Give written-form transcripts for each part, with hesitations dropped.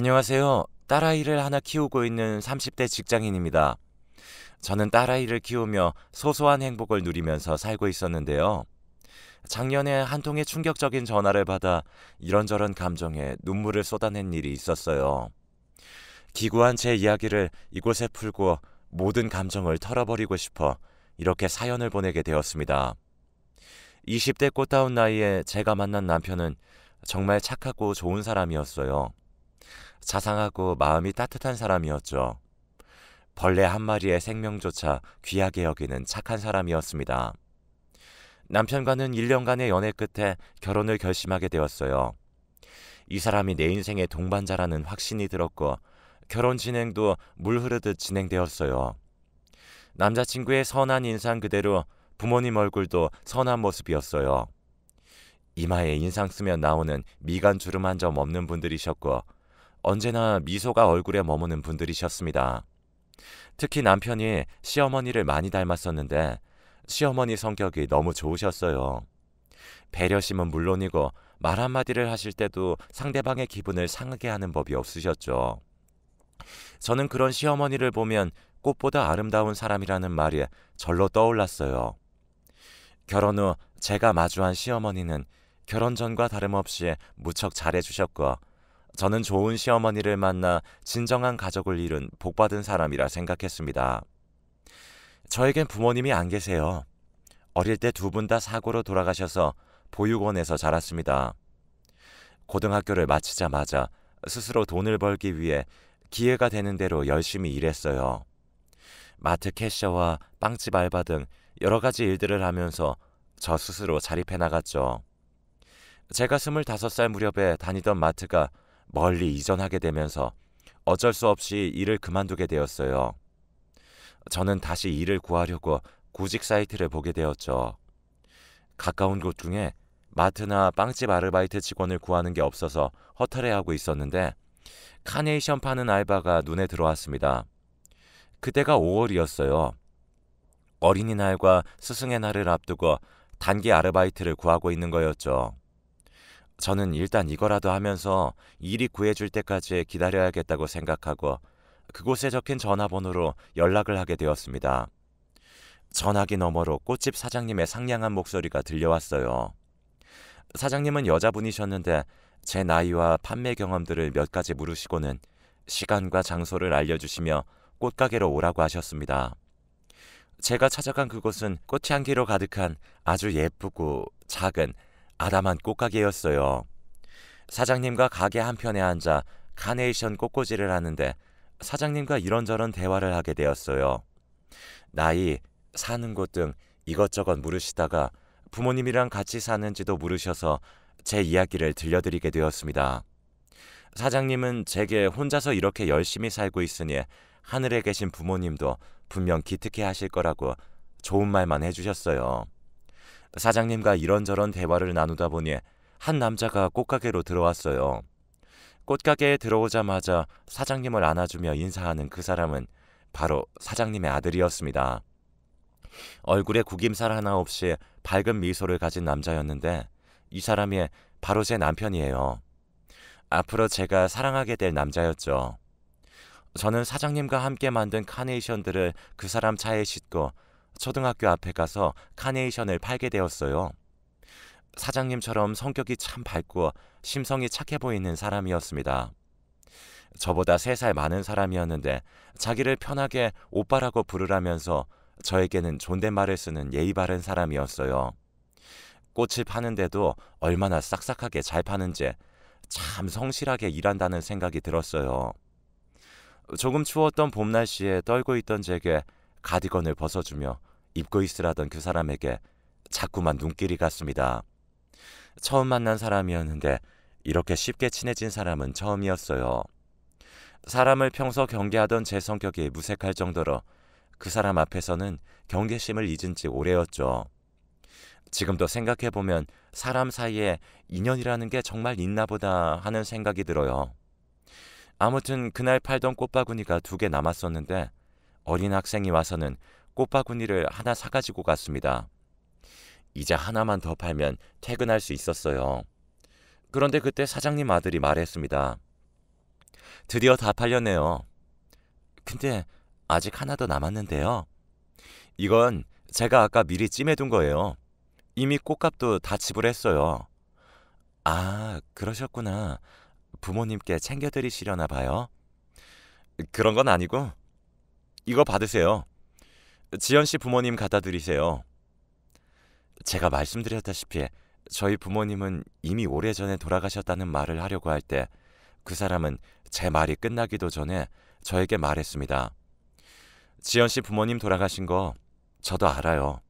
안녕하세요. 딸아이를 하나 키우고 있는 30대 직장인입니다. 저는 딸아이를 키우며 소소한 행복을 누리면서 살고 있었는데요. 작년에 한 통의 충격적인 전화를 받아 이런저런 감정에 눈물을 쏟아낸 일이 있었어요. 기구한 제 이야기를 이곳에 풀고 모든 감정을 털어버리고 싶어 이렇게 사연을 보내게 되었습니다. 20대 꽃다운 나이에 제가 만난 남편은 정말 착하고 좋은 사람이었어요. 자상하고 마음이 따뜻한 사람이었죠. 벌레 한 마리의 생명조차 귀하게 여기는 착한 사람이었습니다. 남편과는 1년간의 연애 끝에 결혼을 결심하게 되었어요. 이 사람이 내 인생의 동반자라는 확신이 들었고 결혼 진행도 물 흐르듯 진행되었어요. 남자친구의 선한 인상 그대로 부모님 얼굴도 선한 모습이었어요. 이마에 인상 쓰면 나오는 미간 주름 한 점 없는 분들이셨고 언제나 미소가 얼굴에 머무는 분들이셨습니다. 특히 남편이 시어머니를 많이 닮았었는데 시어머니 성격이 너무 좋으셨어요. 배려심은 물론이고 말 한마디를 하실 때도 상대방의 기분을 상하게 하는 법이 없으셨죠. 저는 그런 시어머니를 보면 꽃보다 아름다운 사람이라는 말이 절로 떠올랐어요. 결혼 후 제가 마주한 시어머니는 결혼 전과 다름없이 무척 잘해주셨고 저는 좋은 시어머니를 만나 진정한 가족을 이룬 복받은 사람이라 생각했습니다. 저에겐 부모님이 안 계세요. 어릴 때 두 분 다 사고로 돌아가셔서 보육원에서 자랐습니다. 고등학교를 마치자마자 스스로 돈을 벌기 위해 기회가 되는 대로 열심히 일했어요. 마트 캐셔와 빵집 알바 등 여러 가지 일들을 하면서 저 스스로 자립해 나갔죠. 제가 25살 무렵에 다니던 마트가 멀리 이전하게 되면서 어쩔 수 없이 일을 그만두게 되었어요. 저는 다시 일을 구하려고 구직 사이트를 보게 되었죠. 가까운 곳 중에 마트나 빵집 아르바이트 직원을 구하는 게 없어서 허탈해하고 있었는데 카네이션 파는 알바가 눈에 들어왔습니다. 그때가 5월이었어요. 어린이날과 스승의 날을 앞두고 단기 아르바이트를 구하고 있는 거였죠. 저는 일단 이거라도 하면서 일이 구해줄 때까지 기다려야겠다고 생각하고 그곳에 적힌 전화번호로 연락을 하게 되었습니다. 전화기 너머로 꽃집 사장님의 상냥한 목소리가 들려왔어요. 사장님은 여자분이셨는데 제 나이와 판매 경험들을 몇 가지 물으시고는 시간과 장소를 알려주시며 꽃가게로 오라고 하셨습니다. 제가 찾아간 그곳은 꽃향기로 가득한 아주 예쁘고 작은 아담한 꽃가게였어요. 사장님과 가게 한편에 앉아 카네이션 꽃꽂이를 하는데 사장님과 이런저런 대화를 하게 되었어요. 나이, 사는 곳 등 이것저것 물으시다가 부모님이랑 같이 사는지도 물으셔서 제 이야기를 들려드리게 되었습니다. 사장님은 제게 혼자서 이렇게 열심히 살고 있으니 하늘에 계신 부모님도 분명 기특해 하실 거라고 좋은 말만 해주셨어요. 사장님과 이런저런 대화를 나누다 보니 한 남자가 꽃가게로 들어왔어요. 꽃가게에 들어오자마자 사장님을 안아주며 인사하는 그 사람은 바로 사장님의 아들이었습니다. 얼굴에 구김살 하나 없이 밝은 미소를 가진 남자였는데 이 사람이 바로 제 남편이에요. 앞으로 제가 사랑하게 될 남자였죠. 저는 사장님과 함께 만든 카네이션들을 그 사람 차에 싣고 초등학교 앞에 가서 카네이션을 팔게 되었어요. 사장님처럼 성격이 참 밝고 심성이 착해 보이는 사람이었습니다. 저보다 3살 많은 사람이었는데 자기를 편하게 오빠라고 부르라면서 저에게는 존댓말을 쓰는 예의 바른 사람이었어요. 꽃을 파는데도 얼마나 싹싹하게 잘 파는지 참 성실하게 일한다는 생각이 들었어요. 조금 추웠던 봄 날씨에 떨고 있던 제게 가디건을 벗어주며 입고 있으라던 그 사람에게 자꾸만 눈길이 갔습니다. 처음 만난 사람이었는데 이렇게 쉽게 친해진 사람은 처음이었어요. 사람을 평소 경계하던 제 성격이 무색할 정도로 그 사람 앞에서는 경계심을 잊은 지 오래였죠. 지금도 생각해보면 사람 사이에 인연이라는 게 정말 있나 보다 하는 생각이 들어요. 아무튼 그날 팔던 꽃바구니가 2개 남았었는데 어린 학생이 와서는 꽃바구니를 하나 사가지고 갔습니다. 이제 하나만 더 팔면 퇴근할 수 있었어요. 그런데 그때 사장님 아들이 말했습니다. 드디어 다 팔렸네요. 근데 아직 하나 더 남았는데요. 이건 제가 아까 미리 찜해둔 거예요. 이미 꽃값도 다 지불했어요. 아, 그러셨구나. 부모님께 챙겨드리시려나 봐요. 그런 건 아니고 이거 받으세요. 지연 씨 부모님 갖다 드리세요. 제가 말씀드렸다시피 저희 부모님은 이미 오래전에 돌아가셨다는 말을 하려고 할 때 그 사람은 제 말이 끝나기도 전에 저에게 말했습니다. 지연 씨 부모님 돌아가신 거 저도 알아요.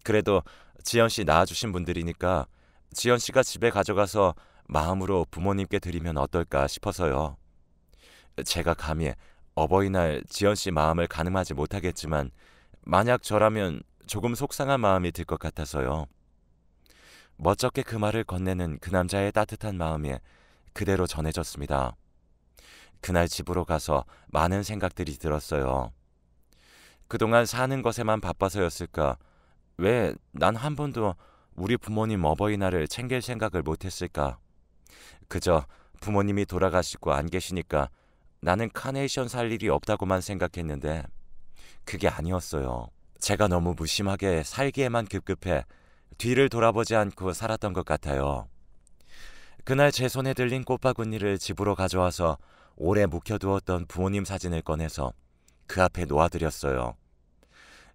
그래도 지연 씨 낳아주신 분들이니까 지연 씨가 집에 가져가서 마음으로 부모님께 드리면 어떨까 싶어서요. 제가 감히 어버이날 지연 씨 마음을 가늠하지 못하겠지만 만약 저라면 조금 속상한 마음이 들 것 같아서요. 멋쩍게 그 말을 건네는 그 남자의 따뜻한 마음이 그대로 전해졌습니다. 그날 집으로 가서 많은 생각들이 들었어요. 그동안 사는 것에만 바빠서였을까? 왜 난 한 번도 우리 부모님 어버이날을 챙길 생각을 못했을까? 그저 부모님이 돌아가시고 안 계시니까 나는 카네이션 살 일이 없다고만 생각했는데 그게 아니었어요. 제가 너무 무심하게 살기에만 급급해 뒤를 돌아보지 않고 살았던 것 같아요. 그날 제 손에 들린 꽃바구니를 집으로 가져와서 오래 묵혀두었던 부모님 사진을 꺼내서 그 앞에 놓아드렸어요.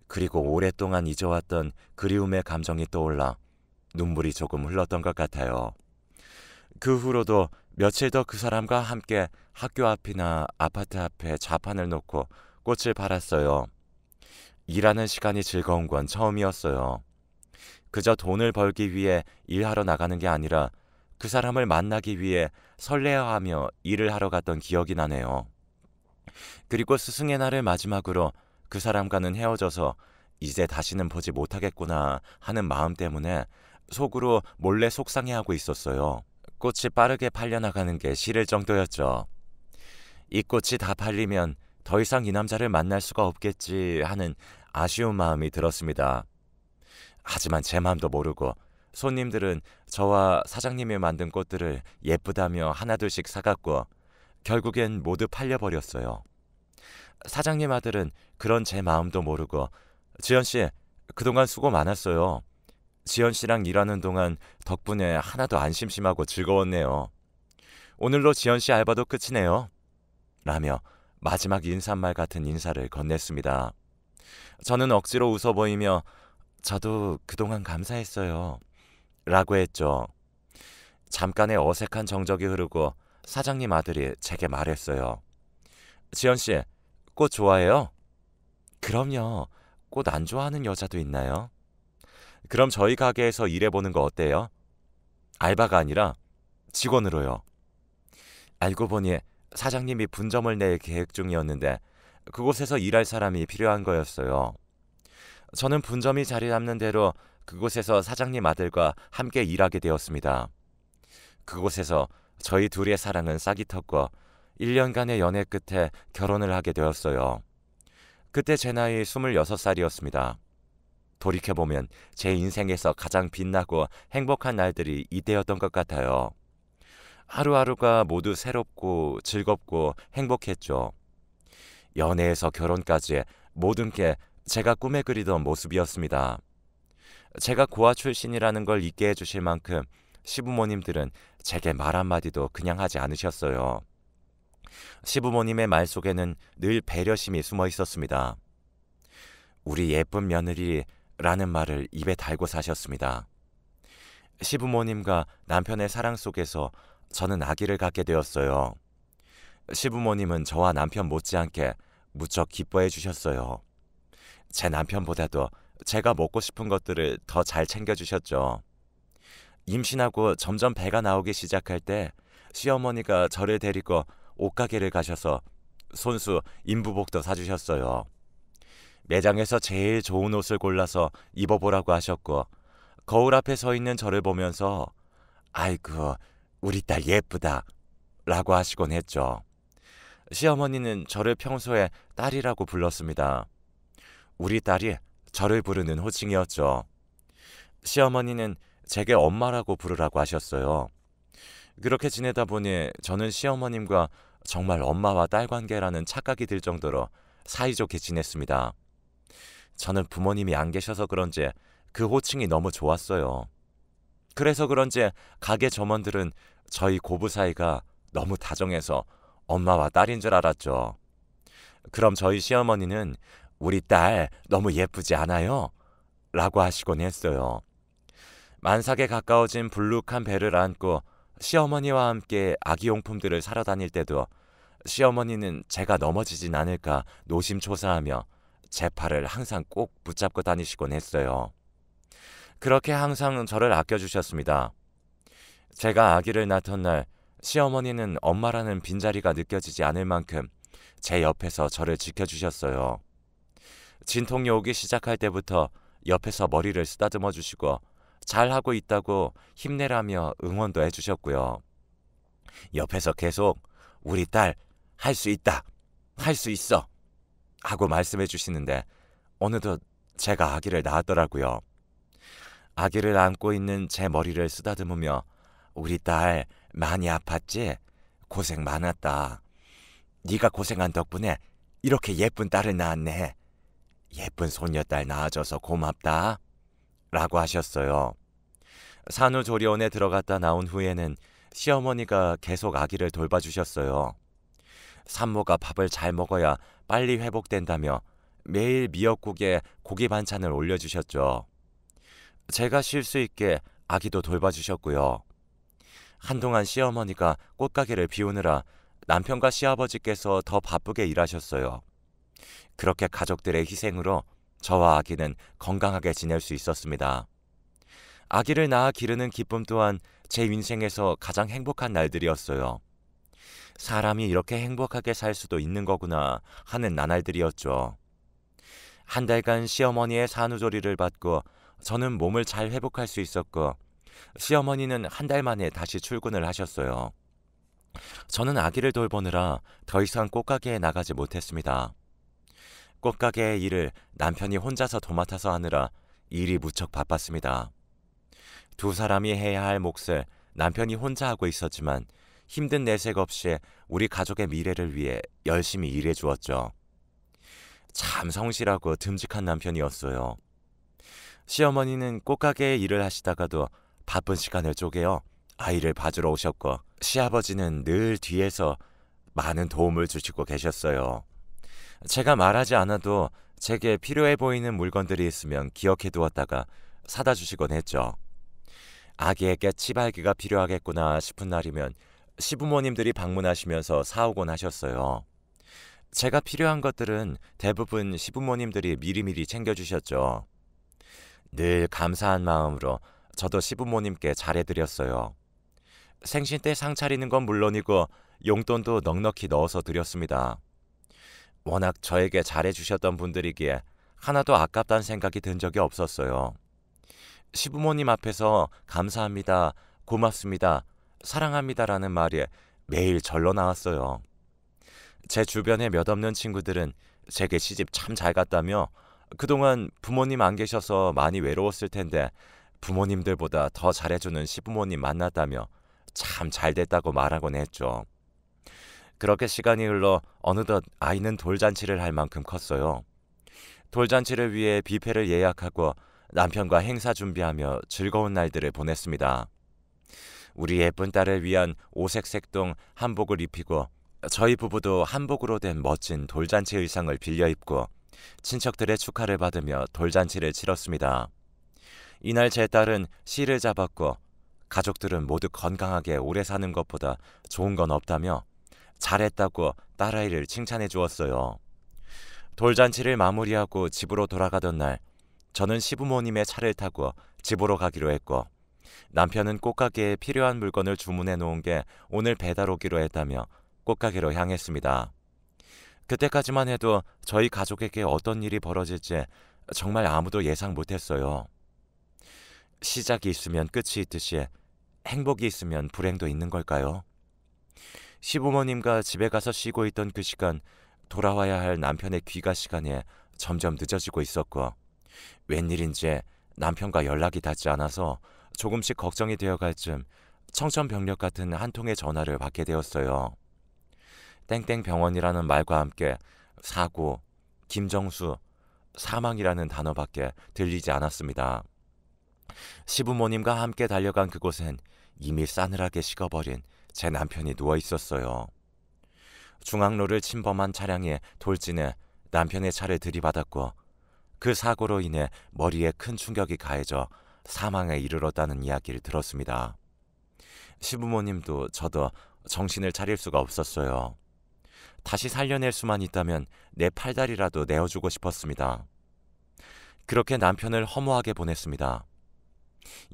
그리고 오랫동안 잊어왔던 그리움의 감정이 떠올라 눈물이 조금 흘렀던 것 같아요. 그 후로도 며칠 더 그 사람과 함께 학교 앞이나 아파트 앞에 좌판을 놓고 꽃을 팔았어요. 일하는 시간이 즐거운 건 처음이었어요. 그저 돈을 벌기 위해 일하러 나가는 게 아니라 그 사람을 만나기 위해 설레어하며 일을 하러 갔던 기억이 나네요. 그리고 스승의 날을 마지막으로 그 사람과는 헤어져서 이제 다시는 보지 못하겠구나 하는 마음 때문에 속으로 몰래 속상해하고 있었어요. 꽃이 빠르게 팔려나가는 게 싫을 정도였죠. 이 꽃이 다 팔리면 더 이상 이 남자를 만날 수가 없겠지 하는 아쉬운 마음이 들었습니다. 하지만 제 마음도 모르고 손님들은 저와 사장님이 만든 꽃들을 예쁘다며 하나둘씩 사갔고 결국엔 모두 팔려버렸어요. 사장님 아들은 그런 제 마음도 모르고 지연 씨, 그동안 수고 많았어요. 지연 씨랑 일하는 동안 덕분에 하나도 안 심심하고 즐거웠네요. 오늘로 지연 씨 알바도 끝이네요. 라며 마지막 인사말 같은 인사를 건넸습니다. 저는 억지로 웃어 보이며 저도 그동안 감사했어요. 라고 했죠. 잠깐의 어색한 정적이 흐르고 사장님 아들이 제게 말했어요. 지연 씨, 꽃 좋아해요? 그럼요. 꽃 안 좋아하는 여자도 있나요? 그럼 저희 가게에서 일해보는 거 어때요? 알바가 아니라 직원으로요. 알고 보니 사장님이 분점을 낼 계획 중이었는데 그곳에서 일할 사람이 필요한 거였어요. 저는 분점이 자리 잡는 대로 그곳에서 사장님 아들과 함께 일하게 되었습니다. 그곳에서 저희 둘의 사랑은 싹이 텄고 1년간의 연애 끝에 결혼을 하게 되었어요. 그때 제 나이 26살이었습니다. 돌이켜보면 제 인생에서 가장 빛나고 행복한 날들이 이때였던 것 같아요. 하루하루가 모두 새롭고 즐겁고 행복했죠. 연애에서 결혼까지 모든 게 제가 꿈에 그리던 모습이었습니다. 제가 고아 출신이라는 걸 잊게 해주실 만큼 시부모님들은 제게 말 한마디도 그냥 하지 않으셨어요. 시부모님의 말 속에는 늘 배려심이 숨어 있었습니다. 우리 예쁜 며느리라는 말을 입에 달고 사셨습니다. 시부모님과 남편의 사랑 속에서 저는 아기를 갖게 되었어요. 시부모님은 저와 남편 못지않게 무척 기뻐해 주셨어요. 제 남편보다도 제가 먹고 싶은 것들을 더 잘 챙겨주셨죠. 임신하고 점점 배가 나오기 시작할 때 시어머니가 저를 데리고 옷가게를 가셔서 손수 인부복도 사주셨어요. 매장에서 제일 좋은 옷을 골라서 입어보라고 하셨고 거울 앞에 서 있는 저를 보면서 아이고 우리 딸 예쁘다 라고 하시곤 했죠. 시어머니는 저를 평소에 딸이라고 불렀습니다. 우리 딸이 저를 부르는 호칭이었죠. 시어머니는 제게 엄마라고 부르라고 하셨어요. 그렇게 지내다 보니 저는 시어머님과 정말 엄마와 딸 관계라는 착각이 들 정도로 사이좋게 지냈습니다. 저는 부모님이 안 계셔서 그런지 그 호칭이 너무 좋았어요. 그래서 그런지 가게 점원들은 저희 고부 사이가 너무 다정해서 엄마와 딸인 줄 알았죠. 그럼 저희 시어머니는 "우리 딸 너무 예쁘지 않아요?" 라고 하시곤 했어요. 만삭에 가까워진 불룩한 배를 안고 시어머니와 함께 아기용품들을 사러 다닐 때도 시어머니는 제가 넘어지진 않을까 노심초사하며 제 팔을 항상 꼭 붙잡고 다니시곤 했어요. 그렇게 항상 저를 아껴주셨습니다. 제가 아기를 낳던 날 시어머니는 엄마라는 빈자리가 느껴지지 않을 만큼 제 옆에서 저를 지켜주셨어요. 진통이 오기 시작할 때부터 옆에서 머리를 쓰다듬어 주시고 잘하고 있다고 힘내라며 응원도 해주셨고요. 옆에서 계속 "우리 딸 할 수 있다, 할 수 있어" 하고 말씀해 주시는데 어느덧 제가 아기를 낳았더라고요. 아기를 안고 있는 제 머리를 쓰다듬으며 "우리 딸 많이 아팠지? 고생 많았다. 네가 고생한 덕분에 이렇게 예쁜 딸을 낳았네. 예쁜 손녀딸 낳아줘서 고맙다" 라고 하셨어요. 산후조리원에 들어갔다 나온 후에는 시어머니가 계속 아기를 돌봐주셨어요. 산모가 밥을 잘 먹어야 빨리 회복된다며 매일 미역국에 고기 반찬을 올려주셨죠. 제가 쉴 수 있게 아기도 돌봐주셨고요. 한동안 시어머니가 꽃가게를 비우느라 남편과 시아버지께서 더 바쁘게 일하셨어요. 그렇게 가족들의 희생으로 저와 아기는 건강하게 지낼 수 있었습니다. 아기를 낳아 기르는 기쁨 또한 제 인생에서 가장 행복한 날들이었어요. 사람이 이렇게 행복하게 살 수도 있는 거구나 하는 나날들이었죠. 한 달간 시어머니의 산후조리를 받고 저는 몸을 잘 회복할 수 있었고 시어머니는 한 달 만에 다시 출근을 하셨어요. 저는 아기를 돌보느라 더 이상 꽃가게에 나가지 못했습니다. 꽃가게의 일을 남편이 혼자서 도맡아서 하느라 일이 무척 바빴습니다. 두 사람이 해야 할 몫을 남편이 혼자 하고 있었지만 힘든 내색 없이 우리 가족의 미래를 위해 열심히 일해 주었죠. 참 성실하고 듬직한 남편이었어요. 시어머니는 꽃가게에 일을 하시다가도 바쁜 시간을 쪼개어 아이를 봐주러 오셨고 시아버지는 늘 뒤에서 많은 도움을 주시고 계셨어요. 제가 말하지 않아도 제게 필요해 보이는 물건들이 있으면 기억해 두었다가 사다 주시곤 했죠. 아기에게 치발기가 필요하겠구나 싶은 날이면 시부모님들이 방문하시면서 사오곤 하셨어요. 제가 필요한 것들은 대부분 시부모님들이 미리미리 챙겨주셨죠. 늘 감사한 마음으로 저도 시부모님께 잘해드렸어요. 생신 때 상 차리는 건 물론이고 용돈도 넉넉히 넣어서 드렸습니다. 워낙 저에게 잘해주셨던 분들이기에 하나도 아깝다는 생각이 든 적이 없었어요. 시부모님 앞에서 감사합니다, 고맙습니다, 사랑합니다라는 말이 매일 절로 나왔어요. 제 주변에 몇 없는 친구들은 제게 시집 참 잘 갔다며 그동안 부모님 안 계셔서 많이 외로웠을 텐데 부모님들보다 더 잘해주는 시부모님 만났다며 참 잘됐다고 말하곤 했죠. 그렇게 시간이 흘러 어느덧 아이는 돌잔치를 할 만큼 컸어요. 돌잔치를 위해 뷔페를 예약하고 남편과 행사 준비하며 즐거운 날들을 보냈습니다. 우리 예쁜 딸을 위한 오색색동 한복을 입히고 저희 부부도 한복으로 된 멋진 돌잔치 의상을 빌려 입고 친척들의 축하를 받으며 돌잔치를 치렀습니다. 이날 제 딸은 시를 잡았고 가족들은 모두 건강하게 오래 사는 것보다 좋은 건 없다며 잘했다고 딸아이를 칭찬해 주었어요. 돌잔치를 마무리하고 집으로 돌아가던 날 저는 시부모님의 차를 타고 집으로 가기로 했고 남편은 꽃가게에 필요한 물건을 주문해 놓은 게 오늘 배달 오기로 했다며 꽃가게로 향했습니다. 그때까지만 해도 저희 가족에게 어떤 일이 벌어질지 정말 아무도 예상 못했어요. 시작이 있으면 끝이 있듯이 행복이 있으면 불행도 있는 걸까요? 시부모님과 집에 가서 쉬고 있던 그 시간 돌아와야 할 남편의 귀가 시간에 점점 늦어지고 있었고 웬일인지 남편과 연락이 닿지 않아서 조금씩 걱정이 되어갈 즈음 청천벽력 같은 한 통의 전화를 받게 되었어요. 땡땡 병원이라는 말과 함께 사고, 김정수, 사망이라는 단어밖에 들리지 않았습니다. 시부모님과 함께 달려간 그곳엔 이미 싸늘하게 식어버린 제 남편이 누워 있었어요. 중앙로를 침범한 차량이 돌진해 남편의 차를 들이받았고 그 사고로 인해 머리에 큰 충격이 가해져 사망에 이르렀다는 이야기를 들었습니다. 시부모님도 저도 정신을 차릴 수가 없었어요. 다시 살려낼 수만 있다면 내 팔다리라도 내어주고 싶었습니다. 그렇게 남편을 허무하게 보냈습니다.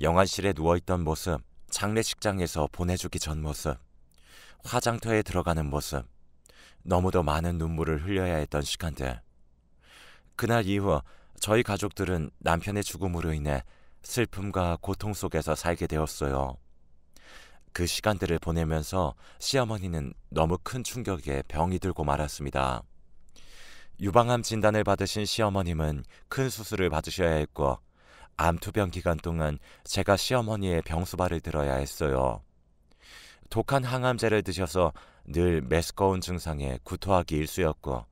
영안실에 누워있던 모습, 장례식장에서 보내주기 전 모습, 화장터에 들어가는 모습, 너무도 많은 눈물을 흘려야 했던 시간들. 그날 이후 저희 가족들은 남편의 죽음으로 인해 슬픔과 고통 속에서 살게 되었어요. 그 시간들을 보내면서 시어머니는 너무 큰 충격에 병이 들고 말았습니다. 유방암 진단을 받으신 시어머님은 큰 수술을 받으셔야 했고 암투병 기간 동안 제가 시어머니의 병수발을 들어야 했어요. 독한 항암제를 드셔서 늘 메스꺼운 증상에 구토하기 일쑤였고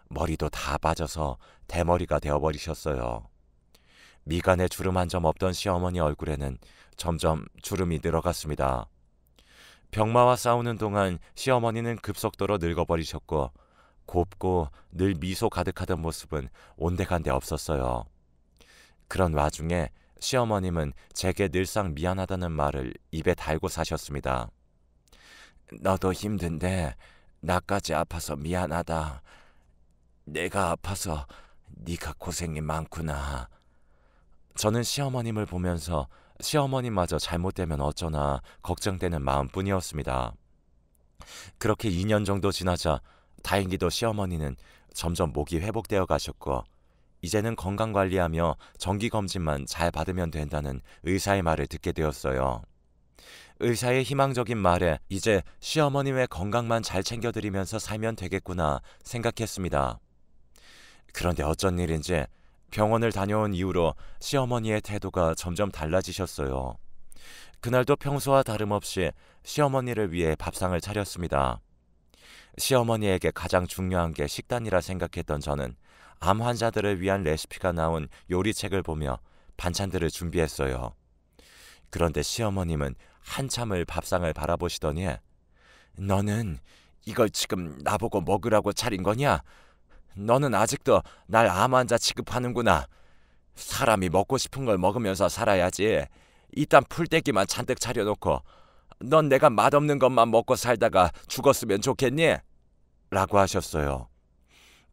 머리도 다 빠져서 대머리가 되어버리셨어요. 미간에 주름 한 점 없던 시어머니 얼굴에는 점점 주름이 늘어갔습니다. 병마와 싸우는 동안 시어머니는 급속도로 늙어버리셨고 곱고 늘 미소 가득하던 모습은 온데간데 없었어요. 그런 와중에 시어머님은 제게 늘상 미안하다는 말을 입에 달고 사셨습니다. 너도 힘든데 나까지 아파서 미안하다. 내가 아파서 네가 고생이 많구나. 저는 시어머님을 보면서 시어머님마저 잘못되면 어쩌나 걱정되는 마음뿐이었습니다. 그렇게 2년 정도 지나자 다행히도 시어머니는 점점 목이 회복되어 가셨고 이제는 건강관리하며 정기검진만 잘 받으면 된다는 의사의 말을 듣게 되었어요. 의사의 희망적인 말에 이제 시어머님의 건강만 잘 챙겨드리면서 살면 되겠구나 생각했습니다. 그런데 어쩐 일인지 병원을 다녀온 이후로 시어머니의 태도가 점점 달라지셨어요. 그날도 평소와 다름없이 시어머니를 위해 밥상을 차렸습니다. 시어머니에게 가장 중요한 게 식단이라 생각했던 저는 암 환자들을 위한 레시피가 나온 요리책을 보며 반찬들을 준비했어요. 그런데 시어머님은 한참을 밥상을 바라보시더니 너는 이걸 지금 나보고 먹으라고 차린 거냐? 너는 아직도 날 암 환자 취급하는구나. 사람이 먹고 싶은 걸 먹으면서 살아야지. 이딴 풀떼기만 잔뜩 차려놓고 넌 내가 맛없는 것만 먹고 살다가 죽었으면 좋겠니? 라고 하셨어요.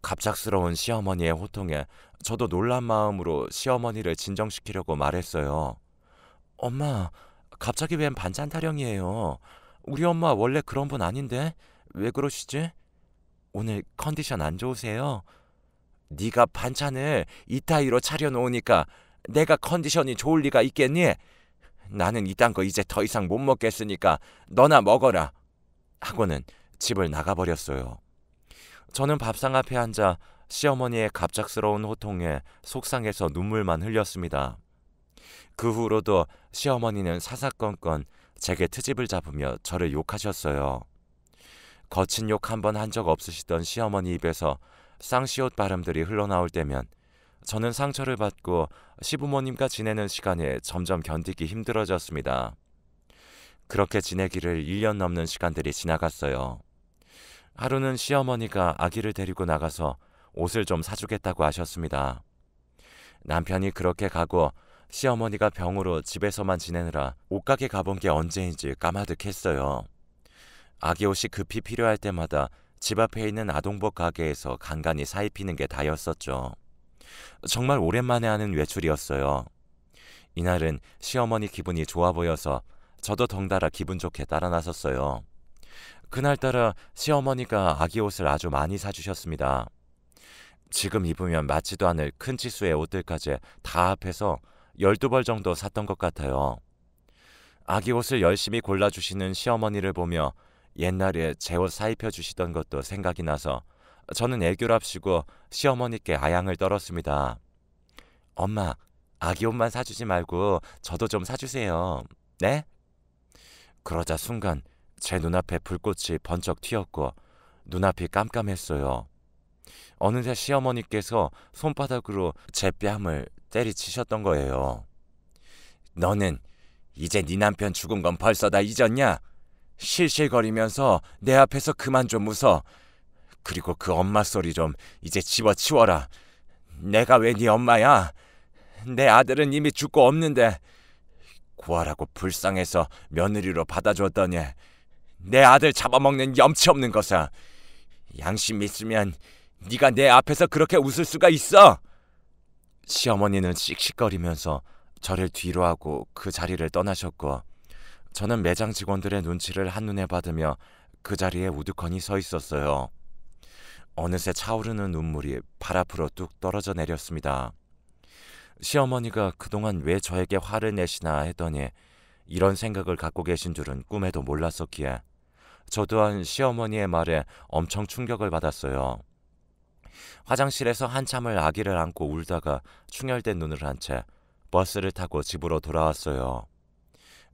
갑작스러운 시어머니의 호통에 저도 놀란 마음으로 시어머니를 진정시키려고 말했어요. 엄마, 갑자기 웬 반찬 타령이에요. 우리 엄마 원래 그런 분 아닌데 왜 그러시지? 오늘 컨디션 안 좋으세요? 네가 반찬을 이따위로 차려놓으니까 내가 컨디션이 좋을 리가 있겠니? 나는 이딴 거 이제 더 이상 못 먹겠으니까 너나 먹어라. 하고는 집을 나가버렸어요. 저는 밥상 앞에 앉아 시어머니의 갑작스러운 호통에 속상해서 눈물만 흘렸습니다. 그 후로도 시어머니는 사사건건 제게 트집을 잡으며 저를 욕하셨어요. 거친 욕 한 번 한 적 없으시던 시어머니 입에서 쌍시옷 발음들이 흘러나올 때면 저는 상처를 받고 시부모님과 지내는 시간이 점점 견디기 힘들어졌습니다. 그렇게 지내기를 1년 넘는 시간들이 지나갔어요. 하루는 시어머니가 아기를 데리고 나가서 옷을 좀 사주겠다고 하셨습니다. 남편이 그렇게 가고 시어머니가 병으로 집에서만 지내느라 옷가게 가본 게 언제인지 까마득했어요. 아기 옷이 급히 필요할 때마다 집 앞에 있는 아동복 가게에서 간간히 사입히는 게 다였었죠. 정말 오랜만에 하는 외출이었어요. 이날은 시어머니 기분이 좋아 보여서 저도 덩달아 기분 좋게 따라 나섰어요. 그날따라 시어머니가 아기 옷을 아주 많이 사주셨습니다. 지금 입으면 맞지도 않을 큰 치수의 옷들까지 다 합해서 12벌 정도 샀던 것 같아요. 아기 옷을 열심히 골라주시는 시어머니를 보며 옛날에 제 옷 사입혀 주시던 것도 생각이 나서 저는 애교랍시고 시어머니께 아양을 떨었습니다. 엄마, 아기 옷만 사주지 말고 저도 좀 사주세요. 네? 그러자 순간 제 눈앞에 불꽃이 번쩍 튀었고 눈앞이 깜깜했어요. 어느새 시어머니께서 손바닥으로 제 뺨을 때리치셨던 거예요. 너는 이제 네 남편 죽은 건 벌써 다 잊었냐? 실실거리면서 내 앞에서 그만 좀 웃어. 그리고 그 엄마 소리 좀 이제 집어치워라. 내가 왜 네 엄마야? 내 아들은 이미 죽고 없는데 구하라고 불쌍해서 며느리로 받아줬더니 내 아들 잡아먹는 염치 없는 것아. 양심 있으면 네가 내 앞에서 그렇게 웃을 수가 있어? 시어머니는 씩씩거리면서 저를 뒤로 하고 그 자리를 떠나셨고, 저는 매장 직원들의 눈치를 한눈에 받으며 그 자리에 우두커니 서 있었어요. 어느새 차오르는 눈물이 발 앞으로 뚝 떨어져 내렸습니다. 시어머니가 그동안 왜 저에게 화를 내시나 했더니 이런 생각을 갖고 계신 줄은 꿈에도 몰랐었기에 저 또한 시어머니의 말에 엄청 충격을 받았어요. 화장실에서 한참을 아기를 안고 울다가 충혈된 눈을 한 채 버스를 타고 집으로 돌아왔어요.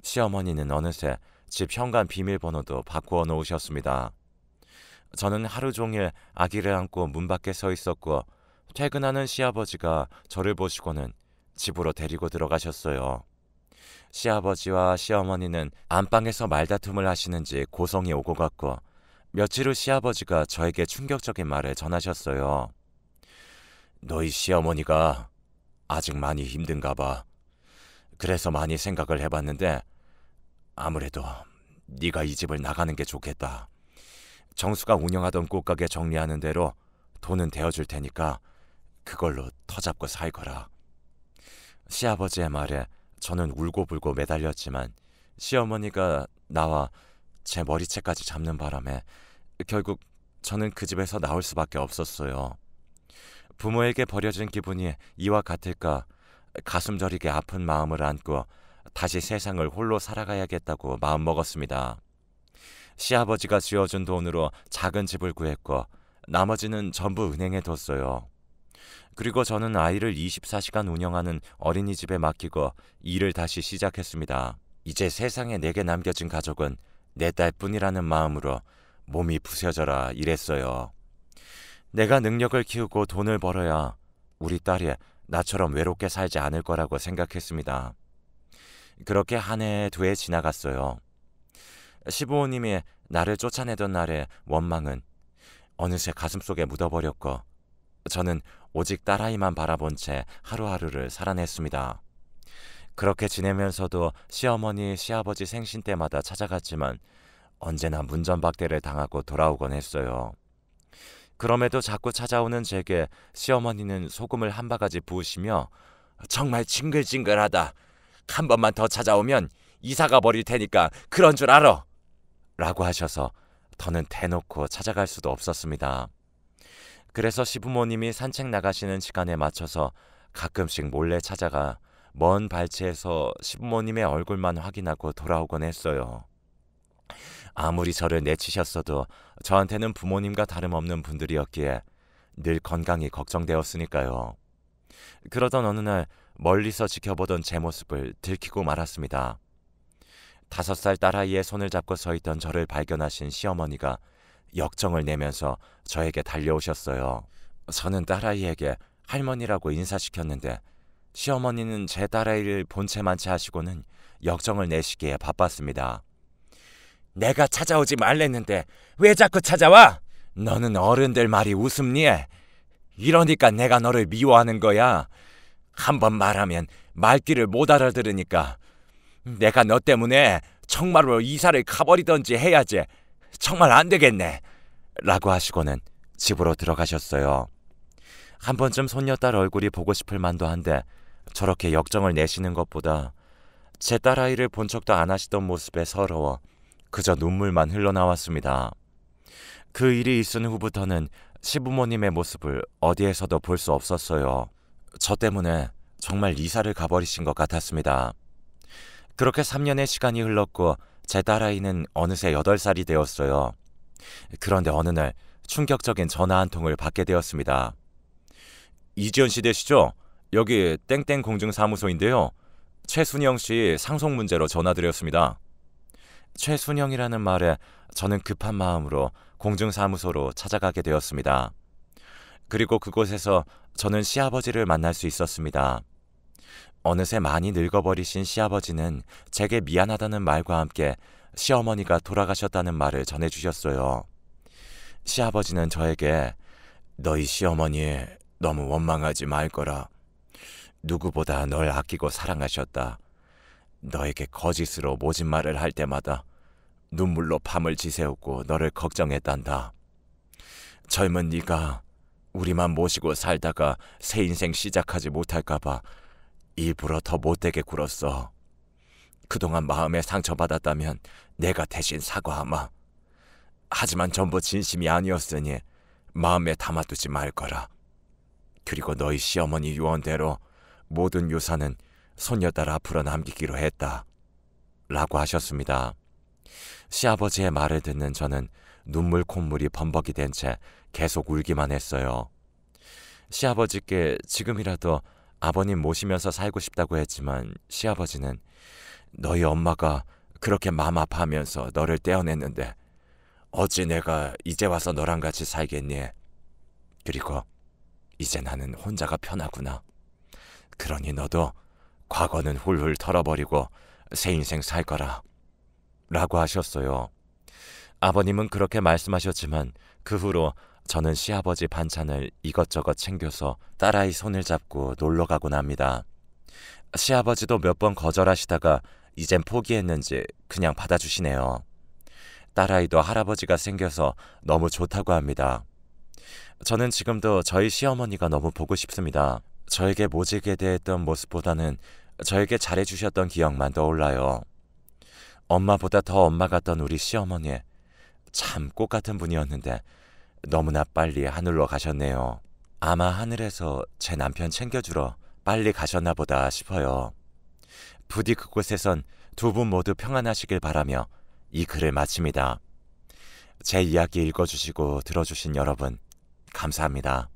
시어머니는 어느새 집 현관 비밀번호도 바꾸어 놓으셨습니다. 저는 하루 종일 아기를 안고 문 밖에 서 있었고, 퇴근하는 시아버지가 저를 보시고는 집으로 데리고 들어가셨어요. 시아버지와 시어머니는 안방에서 말다툼을 하시는지 고성이 오고 갔고, 며칠 후 시아버지가 저에게 충격적인 말을 전하셨어요. 너희 시어머니가 아직 많이 힘든가 봐. 그래서 많이 생각을 해봤는데 아무래도 네가 이 집을 나가는 게 좋겠다. 정수가 운영하던 꽃가게 정리하는 대로 돈은 대어줄 테니까 그걸로 터잡고 살거라. 시아버지의 말에 저는 울고불고 매달렸지만 시어머니가 나와 제 머리채까지 잡는 바람에 결국 저는 그 집에서 나올 수밖에 없었어요. 부모에게 버려진 기분이 이와 같을까 가슴 저리게 아픈 마음을 안고 다시 세상을 홀로 살아가야겠다고 마음먹었습니다. 시아버지가 쥐어준 돈으로 작은 집을 구했고 나머지는 전부 은행에 뒀어요. 그리고 저는 아이를 24시간 운영하는 어린이집에 맡기고 일을 다시 시작했습니다. 이제 세상에 내게 남겨진 가족은 내 딸뿐이라는 마음으로 몸이 부서져라 일했어요. 내가 능력을 키우고 돈을 벌어야 우리 딸이 나처럼 외롭게 살지 않을 거라고 생각했습니다. 그렇게 한 해, 두 해 지나갔어요. 시부모님이 나를 쫓아내던 날의 원망은 어느새 가슴속에 묻어버렸고 저는 오직 딸아이만 바라본 채 하루하루를 살아냈습니다. 그렇게 지내면서도 시어머니, 시아버지 생신 때마다 찾아갔지만 언제나 문전박대를 당하고 돌아오곤 했어요. 그럼에도 자꾸 찾아오는 제게 시어머니는 소금을 한 바가지 부으시며 정말 징글징글하다. 한 번만 더 찾아오면 이사가 버릴 테니까 그런 줄 알아. 라고 하셔서 더는 대놓고 찾아갈 수도 없었습니다. 그래서 시부모님이 산책 나가시는 시간에 맞춰서 가끔씩 몰래 찾아가 먼 발치에서 시부모님의 얼굴만 확인하고 돌아오곤 했어요. 아무리 저를 내치셨어도 저한테는 부모님과 다름없는 분들이었기에 늘 건강이 걱정되었으니까요. 그러던 어느 날 멀리서 지켜보던 제 모습을 들키고 말았습니다. 5살 딸아이의 손을 잡고 서 있던 저를 발견하신 시어머니가 역정을 내면서 저에게 달려오셨어요. 저는 딸아이에게 할머니라고 인사시켰는데 시어머니는 제 딸아이를 본체만치 하시고는 역정을 내시기에 바빴습니다. 내가 찾아오지 말랬는데 왜 자꾸 찾아와? 너는 어른들 말이 우습니? 이러니까 내가 너를 미워하는 거야. 한 번 말하면 말귀를 못 알아들으니까 내가 너 때문에 정말로 이사를 가버리던지 해야지. 정말 안 되겠네. 라고 하시고는 집으로 들어가셨어요. 한 번쯤 손녀딸 얼굴이 보고 싶을 만도 한데 저렇게 역정을 내시는 것보다 제 딸아이를 본 척도 안 하시던 모습에 서러워 그저 눈물만 흘러나왔습니다. 그 일이 있은 후부터는 시부모님의 모습을 어디에서도 볼 수 없었어요. 저 때문에 정말 이사를 가버리신 것 같았습니다. 그렇게 3년의 시간이 흘렀고 제 딸아이는 어느새 8살이 되었어요. 그런데 어느 날 충격적인 전화 한 통을 받게 되었습니다. 이지연 씨 되시죠? 여기 땡땡 공증사무소인데요. 최순영 씨 상속 문제로 전화드렸습니다. 최순영이라는 말에 저는 급한 마음으로 공중사무소로 찾아가게 되었습니다. 그리고 그곳에서 저는 시아버지를 만날 수 있었습니다. 어느새 많이 늙어버리신 시아버지는 제게 미안하다는 말과 함께 시어머니가 돌아가셨다는 말을 전해주셨어요. 시아버지는 저에게 너희 시어머니 너무 원망하지 말거라. 누구보다 널 아끼고 사랑하셨다. 너에게 거짓으로 모진 말을 할 때마다 눈물로 밤을 지새우고 너를 걱정했단다. 젊은 네가 우리만 모시고 살다가 새 인생 시작하지 못할까봐 일부러 더 못되게 굴었어. 그동안 마음에 상처받았다면 내가 대신 사과하마. 하지만 전부 진심이 아니었으니 마음에 담아두지 말거라. 그리고 너희 시어머니 유언대로 모든 유산은 손녀딸 앞으로 남기기로 했다. 라고 하셨습니다. 시아버지의 말을 듣는 저는 눈물 콧물이 범벅이 된 채 계속 울기만 했어요. 시아버지께 지금이라도 아버님 모시면서 살고 싶다고 했지만 시아버지는 너희 엄마가 그렇게 마음 아파하면서 너를 떼어냈는데 어찌 내가 이제 와서 너랑 같이 살겠니? 그리고 이제 나는 혼자가 편하구나. 그러니 너도 과거는 훌훌 털어버리고 새 인생 살 거라. 라고 하셨어요. 아버님은 그렇게 말씀하셨지만 그 후로 저는 시아버지 반찬을 이것저것 챙겨서 딸아이 손을 잡고 놀러 가곤 합니다. 시아버지도 몇 번 거절하시다가 이젠 포기했는지 그냥 받아주시네요. 딸아이도 할아버지가 생겨서 너무 좋다고 합니다. 저는 지금도 저희 시어머니가 너무 보고 싶습니다. 저에게 모질게 대했던 모습보다는 저에게 잘해주셨던 기억만 떠올라요. 엄마보다 더 엄마 같던 우리 시어머니, 참 꽃같은 분이었는데 너무나 빨리 하늘로 가셨네요. 아마 하늘에서 제 남편 챙겨주러 빨리 가셨나 보다 싶어요. 부디 그곳에선 두 분 모두 평안하시길 바라며 이 글을 마칩니다. 제 이야기 읽어주시고 들어주신 여러분 감사합니다.